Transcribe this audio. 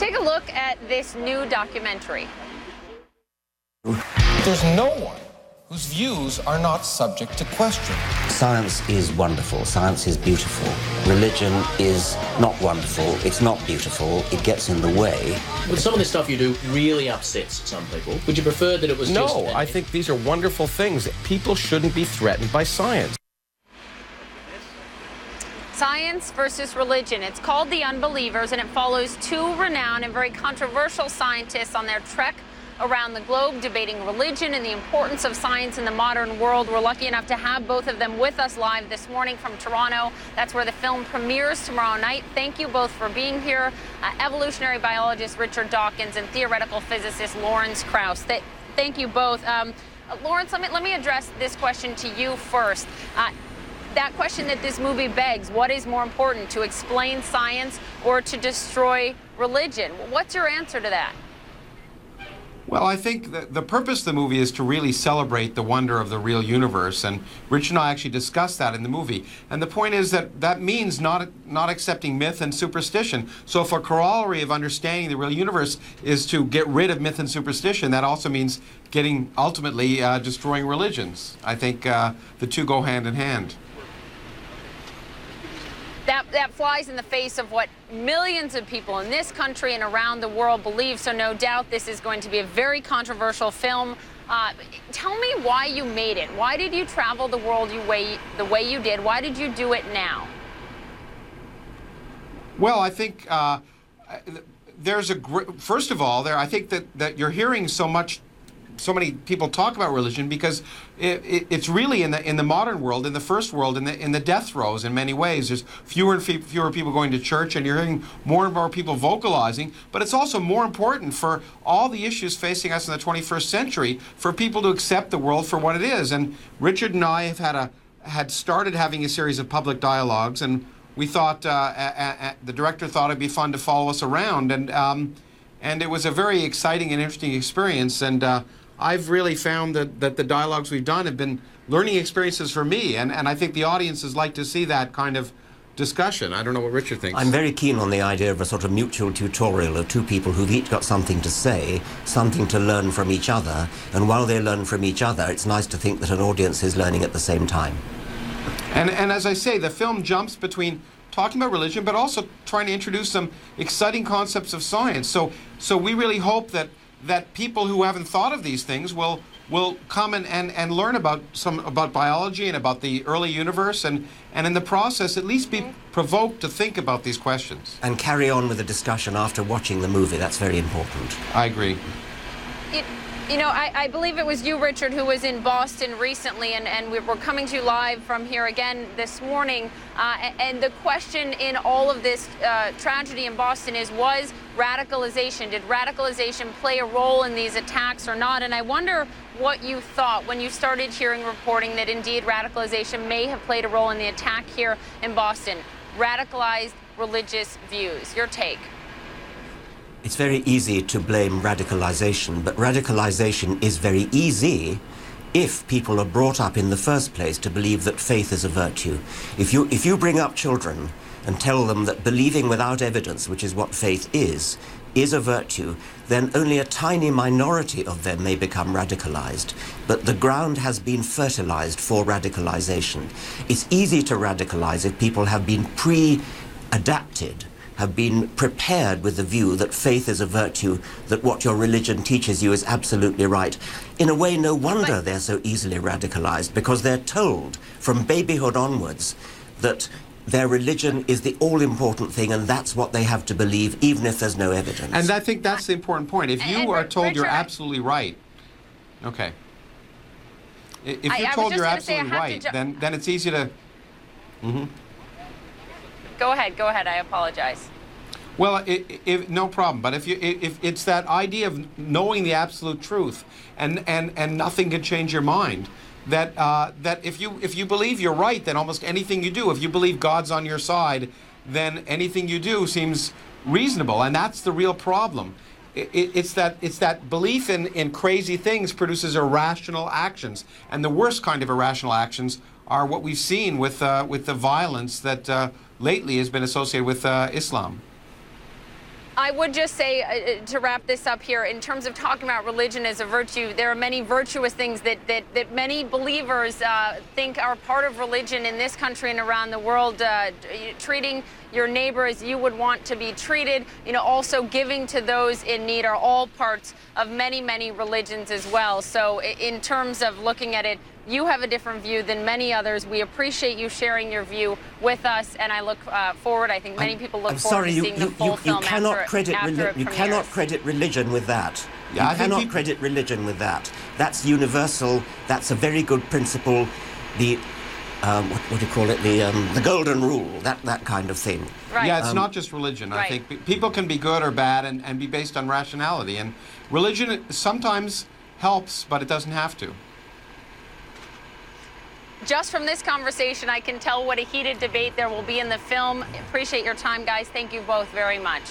Take a look at this new documentary. There's no one whose views are not subject to question. Science is wonderful. Science is beautiful. Religion is not wonderful. It's not beautiful. It gets in the way. But some of the stuff you do really upsets some people. Would you prefer that it was just... No, I think these are wonderful things. People shouldn't be threatened by science. Science versus religion. It's called The Unbelievers, and it follows two renowned and very controversial scientists on their trek around the globe debating religion and the importance of science in the modern world. We're lucky enough to have both of them with us live this morning from Toronto. That's where the film premieres tomorrow night. Thank you both for being here. Evolutionary biologist Richard Dawkins and theoretical physicist Lawrence Krauss. Thank you both. Lawrence, let me address this question to you first. That question that this movie begs, what is more important, to explain science or to destroy religion? What's your answer to that? Well, I think the purpose of the movie is to really celebrate the wonder of the real universe, and Rich and I actually discussed that in the movie. And the point is that means not accepting myth and superstition. So if a corollary of understanding the real universe is to get rid of myth and superstition, that also means ultimately destroying religions. I think the two go hand in hand. That flies in the face of what millions of people in this country and around the world believe, so no doubt this is going to be a very controversial film. Tell me why you made it. Why did you travel the world the way you did? Why did you do it now? Well, I think there's first of all, I think that you're hearing so many people talk about religion because it's really in the modern world, in the first world, in the death throes in many ways. There's fewer and fewer people going to church, and you're hearing more and more people vocalizing. But it's also more important for all the issues facing us in the 21st century for people to accept the world for what it is. And Richard and I had started having a series of public dialogues, and we thought the director thought it'd be fun to follow us around, and it was a very exciting and interesting experience. And I've really found that the dialogues we've done have been learning experiences for me, and I think the audiences like to see that kind of discussion. I don't know what Richard thinks. I'm very keen on the idea of a sort of mutual tutorial of two people who've each got something to say, something to learn from each other, and while they learn from each other, it's nice to think that an audience is learning at the same time. And as I say, the film jumps between talking about religion, but also trying to introduce some exciting concepts of science. So we really hope that people who haven't thought of these things will come and learn about biology and about the early universe, and in the process at least be provoked to think about these questions. And carry on with the discussion after watching the movie. That's very important. I agree. You know, I believe it was you, Richard, who was in Boston recently, and we're coming to you live from here again this morning. And the question in all of this tragedy in Boston was radicalization. Did radicalization play a role in these attacks or not? And I wonder what you thought when you started hearing reporting that indeed radicalization may have played a role in the attack here in Boston. Radicalized religious views. Your take? It's very easy to blame radicalization, but radicalization is very easy if people are brought up in the first place to believe that faith is a virtue. If you bring up children and tell them that believing without evidence, which is what faith is a virtue, then only a tiny minority of them may become radicalized. But the ground has been fertilized for radicalization. It's easy to radicalize if people have been pre-adapted, have been prepared with the view that faith is a virtue, that what your religion teaches you is absolutely right. In a way, no wonder they're so easily radicalized, because they're told from babyhood onwards that their religion is the all-important thing, and that's what they have to believe, even if there's no evidence. And I think that's the important point. If you are told you're absolutely right, okay. If you're told you're absolutely right, then it's easy to... Mm-hmm. Go ahead, I apologize. Well, no problem. But if it's that idea of knowing the absolute truth, and nothing can change your mind, that if you believe you're right, then almost anything you do, if you believe God's on your side, then anything you do seems reasonable, and that's the real problem. It's that belief in crazy things produces irrational actions, and the worst kind of irrational actions are what we've seen with the violence that lately has been associated with Islam. I would just say, to wrap this up here, in terms of talking about religion as a virtue, there are many virtuous things that many believers think are part of religion in this country and around the world. Treating your neighbor as you would want to be treated, also giving to those in need are all parts of many, many religions as well. So in terms of looking at it, you have a different view than many others. We appreciate you sharing your view with us, and I look forward. I think many people look forward to seeing the full film after it You cannot premieres. credit religion with that. Yeah, You cannot credit religion with that. That's universal. That's a very good principle. The what do you call it? The golden rule. That kind of thing. Right. Yeah, it's not just religion. I Right. think people can be good or bad and be based on rationality. And religion sometimes helps, but it doesn't have to. Just from this conversation, I can tell what a heated debate there will be in the film. Appreciate your time, guys. Thank you both very much.